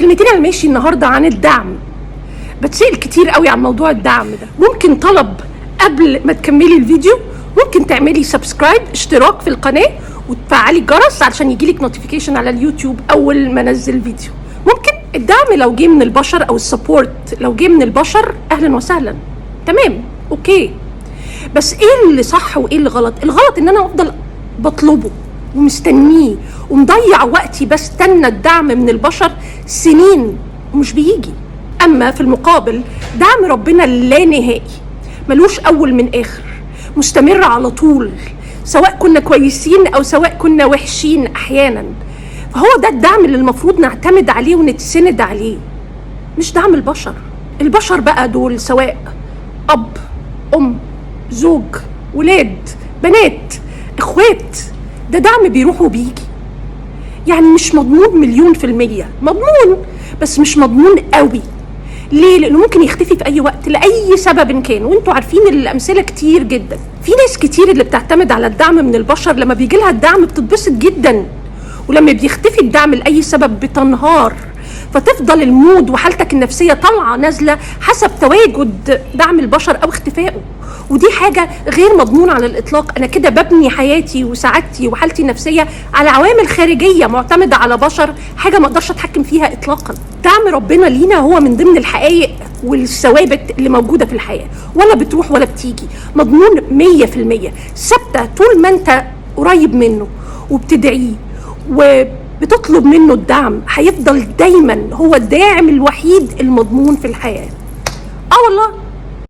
كلمتين على الماشي النهارده عن الدعم. بتسأل كتير قوي عن موضوع الدعم ده. ممكن طلب قبل ما تكملي الفيديو، ممكن تعملي سبسكرايب، اشتراك في القناة، وتفعلي الجرس علشان يجيلك نوتيفيكيشن على اليوتيوب اول ما انزل فيديو. ممكن الدعم لو جه من البشر او السبورت لو جه من البشر اهلا وسهلا، تمام اوكي. بس ايه اللي صح وايه اللي غلط؟ الغلط ان انا افضل بطلبه ومستنيه ومضيع وقتي بستنى الدعم من البشر سنين ومش بيجي. اما في المقابل دعم ربنا لا نهائي، ملوش اول من اخر، مستمر على طول، سواء كنا كويسين او سواء كنا وحشين احيانا. فهو ده الدعم اللي المفروض نعتمد عليه ونتسند عليه، مش دعم البشر. البشر بقى دول سواء اب، ام، زوج، ولاد، بنات، اخوات، ده دعم بيروح وبيجي. يعني مش مضمون 100%، مضمون بس مش مضمون قوي. ليه؟ لانه ممكن يختفي في اي وقت لاي سبب كان، وانتوا عارفين الامثله كتير جدا. في ناس كتير اللي بتعتمد على الدعم من البشر لما بيجي لها الدعم بتتبسط جدا، ولما بيختفي الدعم لاي سبب بتنهار. فتفضل المود وحالتك النفسيه طالعه نازله حسب تواجد دعم البشر او اختفائه، ودي حاجه غير مضمونه على الاطلاق. انا كده ببني حياتي وسعادتي وحالتي النفسيه على عوامل خارجيه معتمده على بشر، حاجه ما اقدرش اتحكم فيها اطلاقا. دعم ربنا لينا هو من ضمن الحقائق والثوابت اللي موجوده في الحياه، ولا بتروح ولا بتيجي، مضمون 100%، ثابته طول ما انت قريب منه وبتدعيه وبتطلب منه الدعم، هيفضل دايما هو الداعم الوحيد المضمون في الحياه. والله